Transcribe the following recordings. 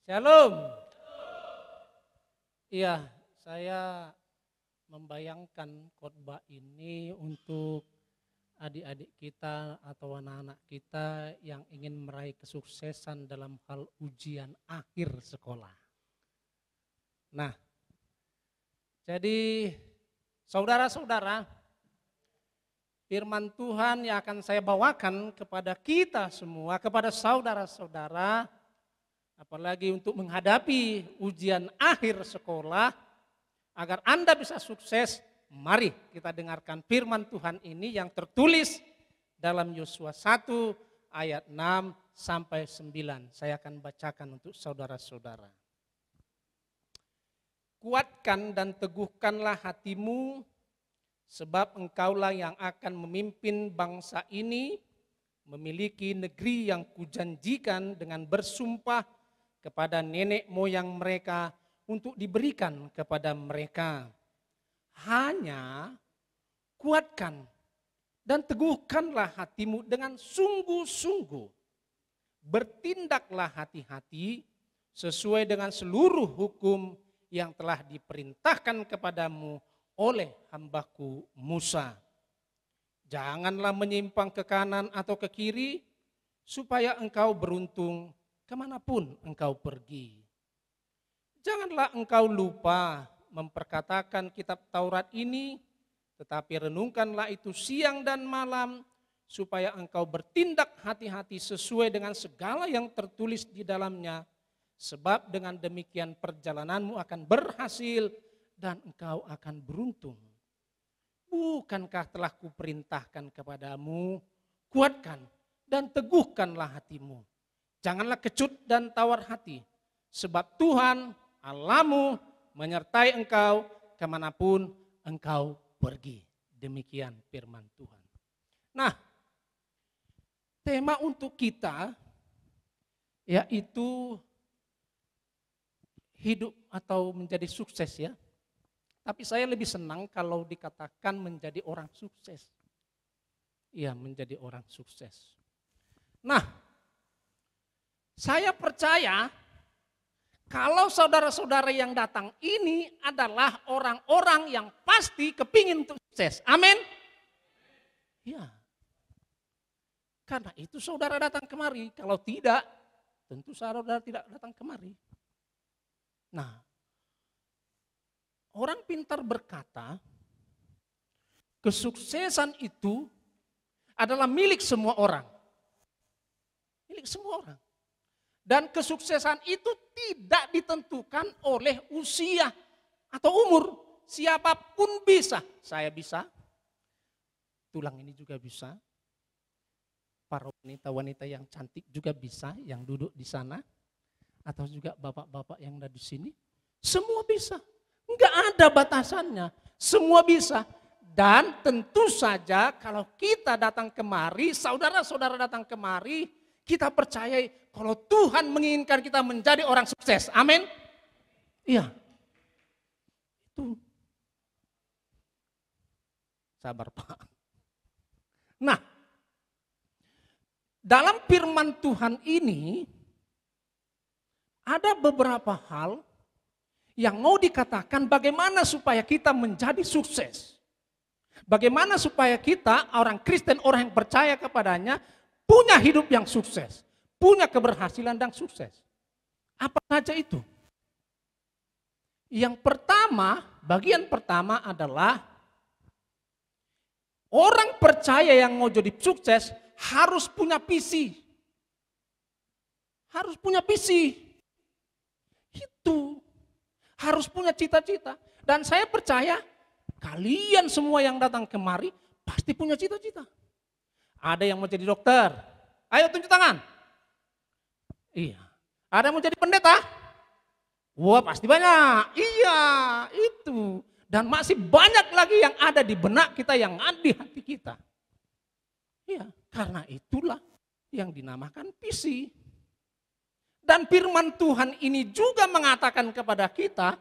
Shalom. Iya, saya membayangkan khotbah ini untuk adik-adik kita atau anak-anak kita yang ingin meraih kesuksesan dalam hal ujian akhir sekolah. Nah, jadi saudara-saudara, firman Tuhan yang akan saya bawakan kepada kita semua, kepada saudara-saudara, apalagi untuk menghadapi ujian akhir sekolah, agar Anda bisa sukses, mari kita dengarkan firman Tuhan ini yang tertulis dalam Yosua 1 ayat 6 sampai 9. Saya akan bacakan untuk saudara-saudara. Kuatkan dan teguhkanlah hatimu, sebab engkaulah yang akan memimpin bangsa ini, memiliki negeri yang kujanjikan dengan bersumpah kepada nenek moyang mereka untuk diberikan kepada mereka. Hanya kuatkan dan teguhkanlah hatimu dengan sungguh-sungguh. Bertindaklah hati-hati sesuai dengan seluruh hukum yang telah diperintahkan kepadamu oleh hambaku Musa. Janganlah menyimpang ke kanan atau ke kiri, supaya engkau beruntung kemanapun engkau pergi. Janganlah engkau lupa memperkatakan kitab Taurat ini, tetapi renungkanlah itu siang dan malam, supaya engkau bertindak hati-hati sesuai dengan segala yang tertulis di dalamnya. Sebab dengan demikian perjalananmu akan berhasil dan engkau akan beruntung. Bukankah telah kuperintahkan kepadamu, kuatkan dan teguhkanlah hatimu. Janganlah kecut dan tawar hati, sebab Tuhan Allahmu menyertai engkau kemanapun engkau pergi. Demikian firman Tuhan. Nah, tema untuk kita yaitu hidup atau menjadi sukses ya. Tapi saya lebih senang kalau dikatakan menjadi orang sukses. Iya, menjadi orang sukses. Nah, saya percaya kalau saudara-saudara yang datang ini adalah orang-orang yang pasti kepingin untuk sukses. Amin. Ya. Karena itu saudara datang kemari. Kalau tidak, tentu saudara tidak datang kemari. Nah, orang pintar berkata, kesuksesan itu adalah milik semua orang. Milik semua orang. Dan kesuksesan itu tidak ditentukan oleh usia atau umur. Siapapun bisa. Saya bisa. Tulang ini juga bisa. Para wanita-wanita yang cantik juga bisa. Yang duduk di sana. Atau juga bapak-bapak yang ada di sini. Semua bisa. Enggak ada batasannya. Semua bisa. Dan tentu saja kalau kita datang kemari, saudara-saudara datang kemari, kita percaya kalau Tuhan menginginkan kita menjadi orang sukses. Amin. Iya. Itu. Sabar Pak. Nah, dalam firman Tuhan ini ada beberapa hal yang mau dikatakan bagaimana supaya kita menjadi sukses. Bagaimana supaya kita orang Kristen, orang yang percaya kepadanya punya hidup yang sukses, punya keberhasilan dan sukses. Apa saja itu? Yang pertama, bagian pertama adalah orang percaya yang mau jadi sukses harus punya visi. Harus punya visi. Itu harus punya cita-cita. Dan saya percaya kalian semua yang datang kemari pasti punya cita-cita. Ada yang mau jadi dokter. Ayo tunjuk tangan. Iya. Ada yang mau jadi pendeta? Wah pasti banyak. Iya itu. Dan masih banyak lagi yang ada di benak kita, yang ada di hati kita. Iya. Karena itulah yang dinamakan visi. Dan firman Tuhan ini juga mengatakan kepada kita,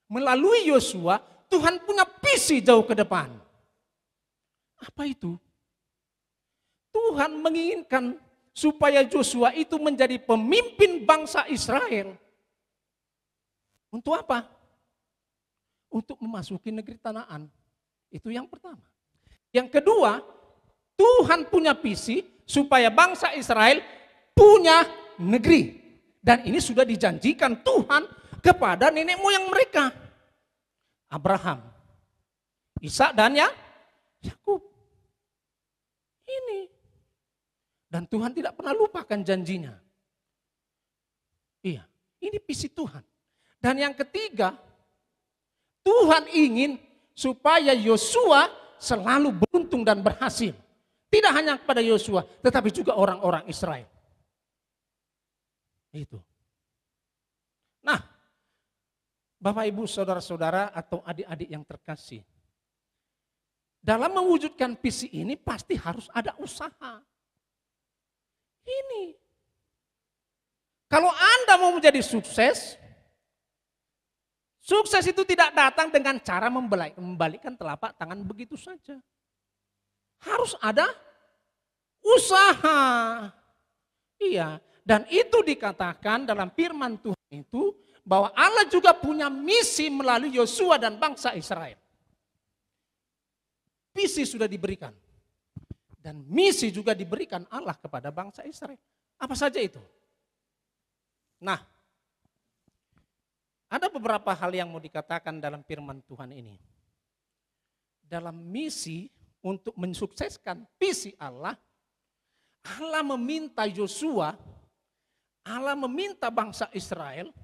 melalui Yosua, Tuhan punya visi jauh ke depan. Apa itu? Tuhan menginginkan supaya Yosua itu menjadi pemimpin bangsa Israel. Untuk apa? Untuk memasuki negeri Kanaan. Itu yang pertama. Yang kedua, Tuhan punya visi supaya bangsa Israel punya negeri. Dan ini sudah dijanjikan Tuhan kepada nenek moyang mereka. Abraham, Ishak dan Yakub. Ini. Dan Tuhan tidak pernah lupakan janjinya. Iya, ini visi Tuhan. Dan yang ketiga, Tuhan ingin supaya Yosua selalu beruntung dan berhasil. Tidak hanya kepada Yosua, tetapi juga orang-orang Israel. Itu. Nah, Bapak Ibu saudara-saudara atau adik-adik yang terkasih. Dalam mewujudkan visi ini pasti harus ada usaha. Ini. Kalau Anda mau menjadi sukses, sukses itu tidak datang dengan cara membalikkan telapak tangan begitu saja. Harus ada usaha. Iya, dan itu dikatakan dalam firman Tuhan itu bahwa Allah juga punya misi melalui Yosua dan bangsa Israel. Visi sudah diberikan. Dan misi juga diberikan Allah kepada bangsa Israel. Apa saja itu? Nah, ada beberapa hal yang mau dikatakan dalam firman Tuhan ini. Dalam misi untuk mensukseskan visi Allah, Allah meminta Yosua, Allah meminta bangsa Israel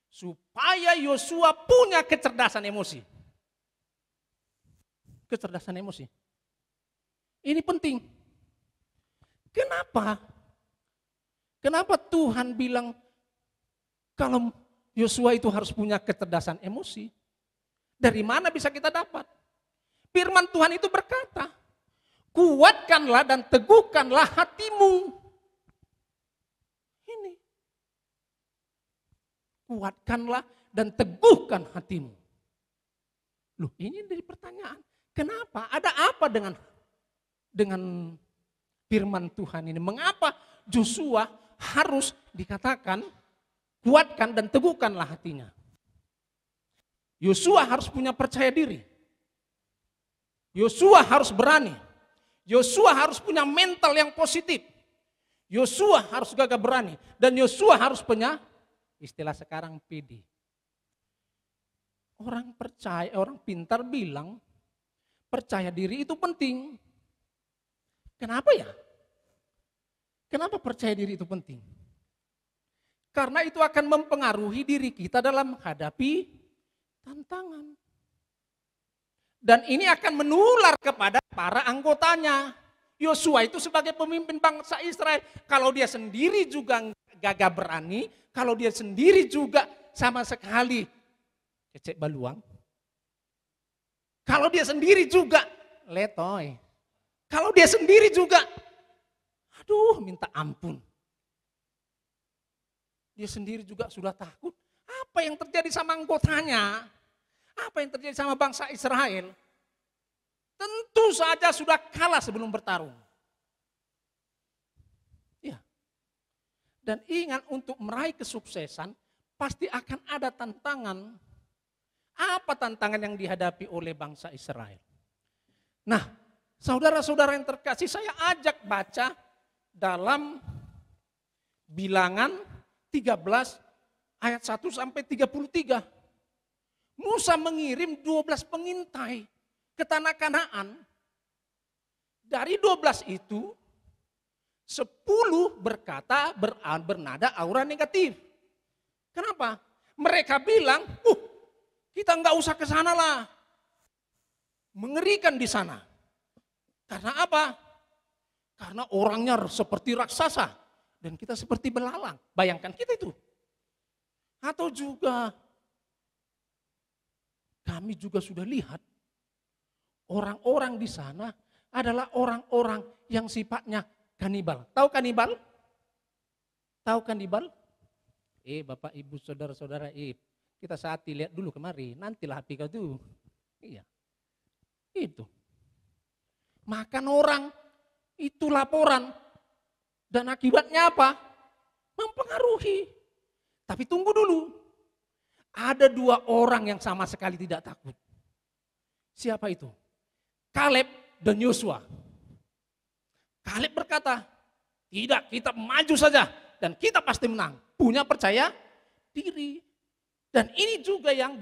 supaya Yosua punya kecerdasan emosi. Kecerdasan emosi. Ini penting. Kenapa? Kenapa Tuhan bilang kalau Yosua itu harus punya kecerdasan emosi? Dari mana bisa kita dapat? Firman Tuhan itu berkata, kuatkanlah dan teguhkanlah hatimu. Ini. Kuatkanlah dan teguhkan hatimu. Loh, ini dari pertanyaan. Kenapa? Ada apa dengan firman Tuhan ini? Mengapa Yosua harus dikatakan kuatkan dan teguhkanlah hatinya? Yosua harus punya percaya diri. Yosua harus berani. Yosua harus punya mental yang positif. Yosua harus gagah berani. Dan Yosua harus punya, istilah sekarang PD. Orang percaya, orang pintar bilang, percaya diri itu penting. Kenapa ya? Kenapa percaya diri itu penting? Karena itu akan mempengaruhi diri kita dalam menghadapi tantangan. Dan ini akan menular kepada para anggotanya. Yosua itu sebagai pemimpin bangsa Israel. Kalau dia sendiri juga gagah berani, kalau dia sendiri juga sama sekali cecek baluang. Kalau dia sendiri juga letoy. Kalau dia sendiri juga, aduh minta ampun. Dia sendiri juga sudah takut. Apa yang terjadi sama anggotanya? Apa yang terjadi sama bangsa Israel? Tentu saja sudah kalah sebelum bertarung. Ya. Dan ingat untuk meraih kesuksesan pasti akan ada tantangan. Apa tantangan yang dihadapi oleh bangsa Israel? Nah, saudara-saudara yang terkasih, saya ajak baca dalam Bilangan 13 ayat 1 sampai 33. Musa mengirim 12 pengintai ke tanah Kanaan. Dari 12 itu 10 berkata bernada aura negatif. Kenapa? Mereka bilang, kita nggak usah ke sana lah. Mengerikan di sana. Karena apa? Karena orangnya seperti raksasa dan kita seperti belalang. Bayangkan kita itu. Atau juga kami juga sudah lihat orang-orang di sana adalah orang-orang yang sifatnya kanibal. Tahu kanibal? Tahu kanibal? Bapak, Ibu, saudara-saudara, kita saat lihat dulu kemari, nantilah api kau tuh. Iya. Itu. Makan orang, itu laporan. Dan akibatnya apa? Mempengaruhi. Tapi tunggu dulu. Ada dua orang yang sama sekali tidak takut. Siapa itu? Kaleb dan Yosua. Kaleb berkata, tidak, kita maju saja dan kita pasti menang. Punya percaya diri. Dan ini juga yang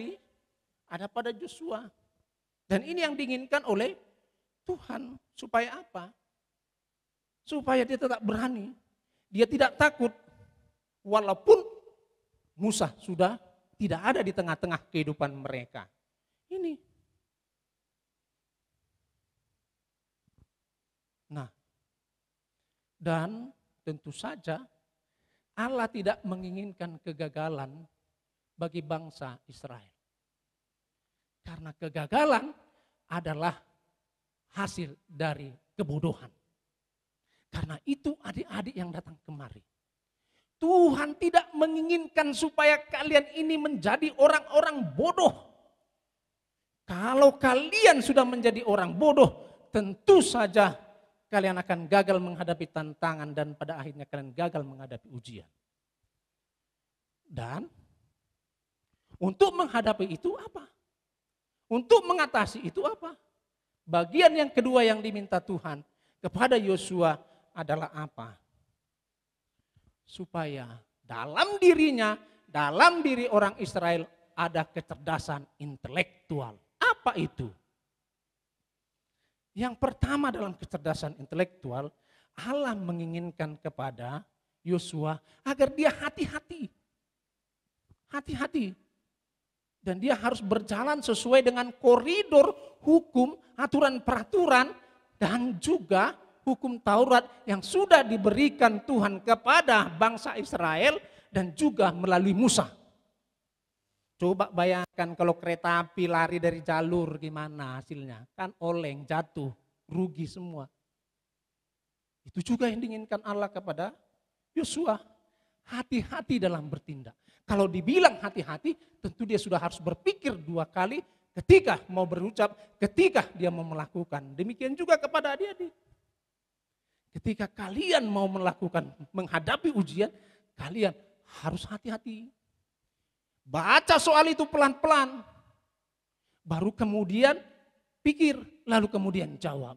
ada pada Yosua. Dan ini yang diinginkan oleh Tuhan. Supaya apa? Supaya dia tetap berani. Dia tidak takut. Walaupun Musa sudah tidak ada di tengah-tengah kehidupan mereka. Ini. Nah, dan tentu saja Allah tidak menginginkan kegagalan bagi bangsa Israel. Karena kegagalan adalah hasil dari kebodohan. Karena itu adik-adik yang datang kemari. Tuhan tidak menginginkan supaya kalian ini menjadi orang-orang bodoh. Kalau kalian sudah menjadi orang bodoh, tentu saja kalian akan gagal menghadapi tantangan dan pada akhirnya kalian gagal menghadapi ujian. Dan untuk menghadapi itu apa? Untuk mengatasi itu apa? Bagian yang kedua yang diminta Tuhan kepada Yosua adalah apa? Supaya dalam dirinya, dalam diri orang Israel ada kecerdasan intelektual. Apa itu? Yang pertama dalam kecerdasan intelektual, Allah menginginkan kepada Yosua agar dia hati-hati. Hati-hati. Dan dia harus berjalan sesuai dengan koridor hukum, aturan-peraturan, dan juga hukum Taurat yang sudah diberikan Tuhan kepada bangsa Israel dan juga melalui Musa. Coba bayangkan kalau kereta api lari dari jalur gimana hasilnya. Kan oleng, jatuh, rugi semua. Itu juga yang diinginkan Allah kepada Yosua. Hati-hati dalam bertindak. Kalau dibilang hati-hati, tentu dia sudah harus berpikir dua kali ketika mau berucap, ketika dia mau melakukan. Demikian juga kepada adik-adik. Ketika kalian mau melakukan, menghadapi ujian, kalian harus hati-hati. Baca soal itu pelan-pelan. Baru kemudian pikir, lalu kemudian jawab.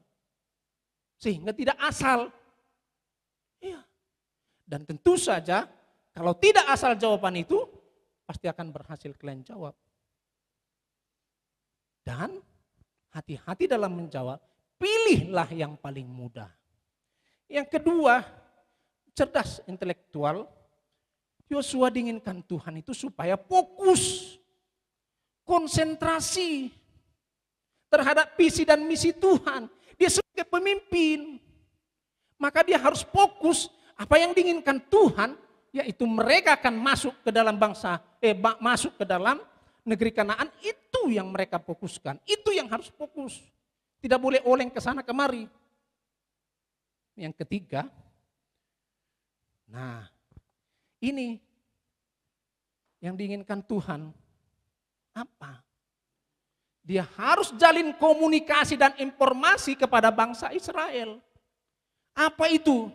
Sehingga tidak asal. Iya. Dan tentu saja, kalau tidak asal jawaban itu, pasti akan berhasil kalian jawab. Dan hati-hati dalam menjawab, pilihlah yang paling mudah. Yang kedua, cerdas intelektual, Yosua diinginkan Tuhan itu supaya fokus, konsentrasi terhadap visi dan misi Tuhan. Dia sebagai pemimpin, maka dia harus fokus apa yang diinginkan Tuhan, yaitu mereka akan masuk ke dalam masuk ke dalam negeri Kanaan. Itu yang mereka fokuskan, itu yang harus fokus. Tidak boleh oleng ke sana kemari. Yang ketiga, nah ini yang diinginkan Tuhan apa? Dia harus jalin komunikasi dan informasi kepada bangsa Israel. Apa itu?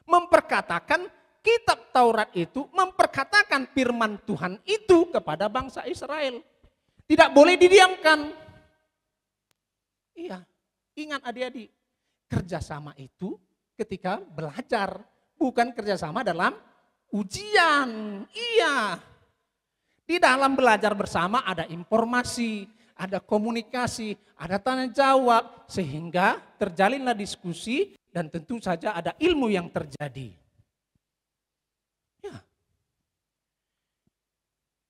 Memperkatakan kitab Taurat itu, memperkatakan firman Tuhan itu kepada bangsa Israel. Tidak boleh didiamkan. Iya, ingat adik-adik. Kerjasama itu ketika belajar, bukan kerjasama dalam ujian. Iya. Di dalam belajar bersama ada informasi, ada komunikasi, ada tanya jawab, sehingga terjalinlah diskusi dan tentu saja ada ilmu yang terjadi. Ya.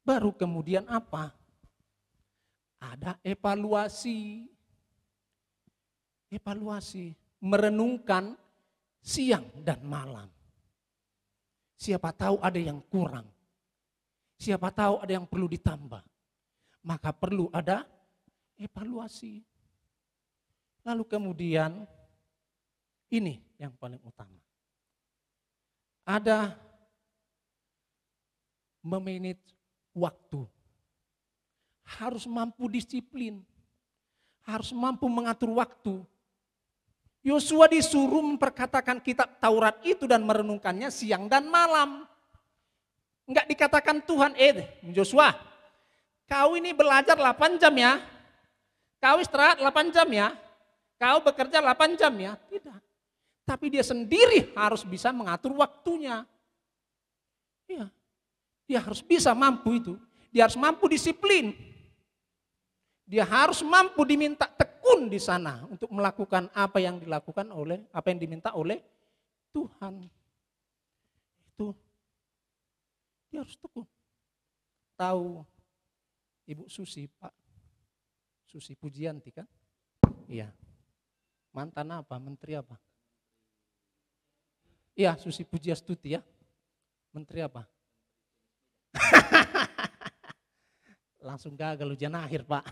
Baru kemudian apa? Ada evaluasi. Evaluasi, merenungkan siang dan malam. Siapa tahu ada yang kurang. Siapa tahu ada yang perlu ditambah. Maka perlu ada evaluasi. Lalu kemudian ini yang paling utama. Ada memanage waktu. Harus mampu disiplin. Harus mampu mengatur waktu. Yosua disuruh memperkatakan kitab Taurat itu dan merenungkannya siang dan malam. Enggak dikatakan Tuhan, Yosua, kau ini belajar 8 jam ya. Kau istirahat 8 jam ya. Kau bekerja 8 jam ya. Tidak. Tapi dia sendiri harus bisa mengatur waktunya. Iya. Dia harus bisa mampu itu. Dia harus mampu disiplin. Dia harus mampu diminta tekun di sana untuk melakukan apa yang diminta oleh Tuhan. Itu dia harus tekun. Tahu Ibu Susi, Pak Susi Pujianti kan? Iya. Mantan apa? Menteri apa? Iya, Susi Pujiastuti ya. Menteri apa? Langsung gagal ujian akhir, Pak.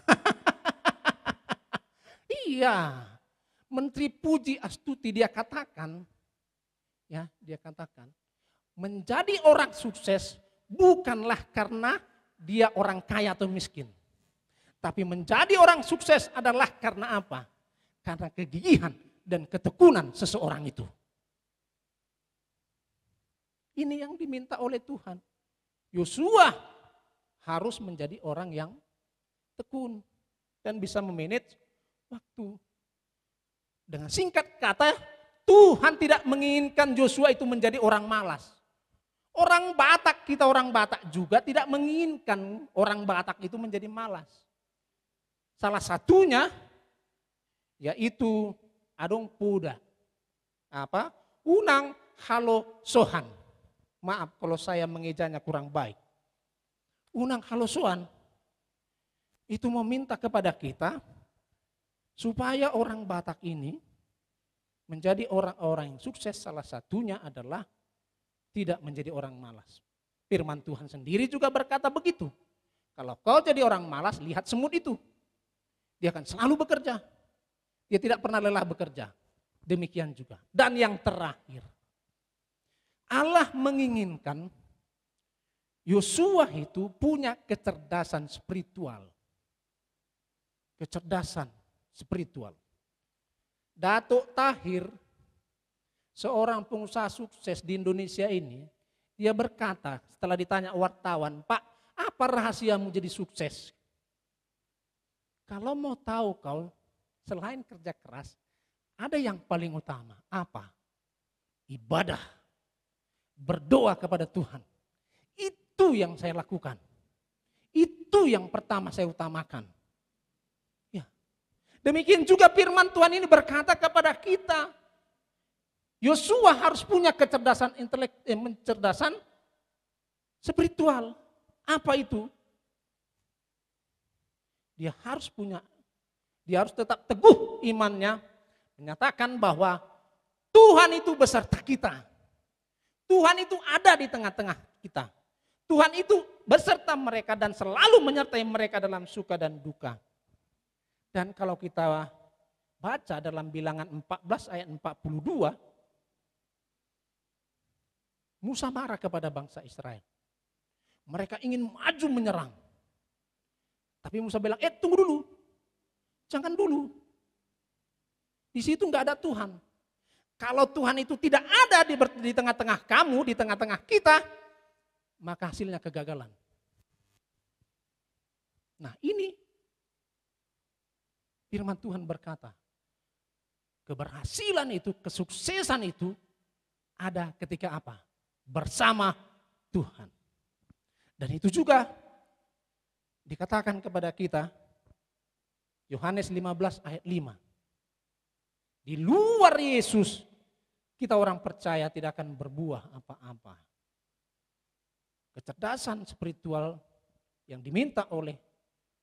Iya. Menteri Puji Astuti dia katakan menjadi orang sukses bukanlah karena dia orang kaya atau miskin. Tapi menjadi orang sukses adalah karena apa? Karena kegigihan dan ketekunan seseorang itu. Ini yang diminta oleh Tuhan. Yosua harus menjadi orang yang tekun dan bisa memanage waktu. Dengan singkat kata, Tuhan tidak menginginkan Yosua itu menjadi orang malas. Orang Batak juga tidak menginginkan orang Batak itu menjadi malas. Salah satunya yaitu adong puda. Unang halo sohan. Maaf kalau saya mengejanya kurang baik. Unang halo sohan itu meminta kepada kita supaya orang Batak ini menjadi orang-orang yang sukses, salah satunya adalah tidak menjadi orang malas. Firman Tuhan sendiri juga berkata begitu. Kalau kau jadi orang malas, lihat semut itu. Dia akan selalu bekerja. Dia tidak pernah lelah bekerja. Demikian juga. Dan yang terakhir, Allah menginginkan Yosua itu punya kecerdasan spiritual. Kecerdasan spiritual. Datuk Tahir, seorang pengusaha sukses di Indonesia ini, dia berkata setelah ditanya wartawan, Pak, apa rahasiamu jadi sukses? Kalau mau tahu kau, selain kerja keras, ada yang paling utama. Apa? Ibadah. Berdoa kepada Tuhan. Itu yang saya lakukan. Itu yang pertama saya utamakan. Demikian juga firman Tuhan ini berkata kepada kita, Yosua harus punya kecerdasan kecerdasan spiritual. Apa itu? Dia harus tetap teguh imannya, menyatakan bahwa Tuhan itu beserta kita. Tuhan itu ada di tengah-tengah kita. Tuhan itu beserta mereka dan selalu menyertai mereka dalam suka dan duka. Dan kalau kita baca dalam Bilangan 14 ayat 42, Musa marah kepada bangsa Israel. Mereka ingin maju menyerang. Tapi Musa bilang, tunggu dulu. Jangan dulu. Di situ enggak ada Tuhan. Kalau Tuhan itu tidak ada di tengah-tengah kamu, di tengah-tengah kita, maka hasilnya kegagalan. Nah ini firman Tuhan berkata, keberhasilan itu, kesuksesan itu ada ketika apa? Bersama Tuhan. Dan itu juga dikatakan kepada kita, Yohanes 15 ayat 5. Di luar Yesus, kita orang percaya tidak akan berbuah apa-apa. Kecerdasan spiritual yang diminta oleh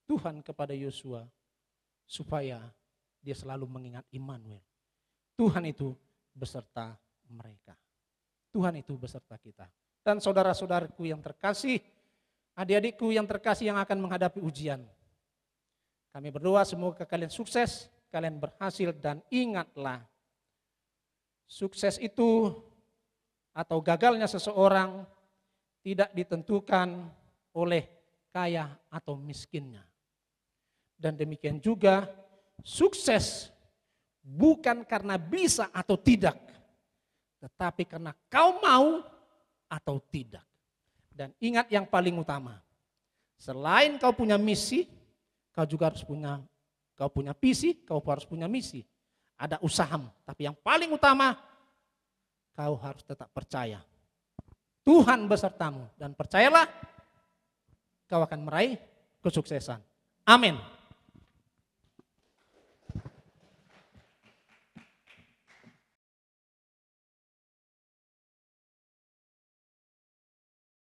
Tuhan kepada Yosua, supaya dia selalu mengingat Immanuel. Tuhan itu beserta mereka. Tuhan itu beserta kita. Dan saudara-saudaraku yang terkasih, adik-adikku yang terkasih yang akan menghadapi ujian. Kami berdoa semoga kalian sukses, kalian berhasil, dan ingatlah, sukses itu atau gagalnya seseorang tidak ditentukan oleh kaya atau miskinnya. Dan demikian juga sukses Bukan karena bisa atau tidak, tetapi karena kau mau atau tidak. Dan ingat yang paling utama, selain kau punya misi, kau juga harus punya visi, kau harus punya misi. Ada usahamu, tapi yang paling utama, kau harus tetap percaya. Tuhan besertamu dan percayalah kau akan meraih kesuksesan. Amin.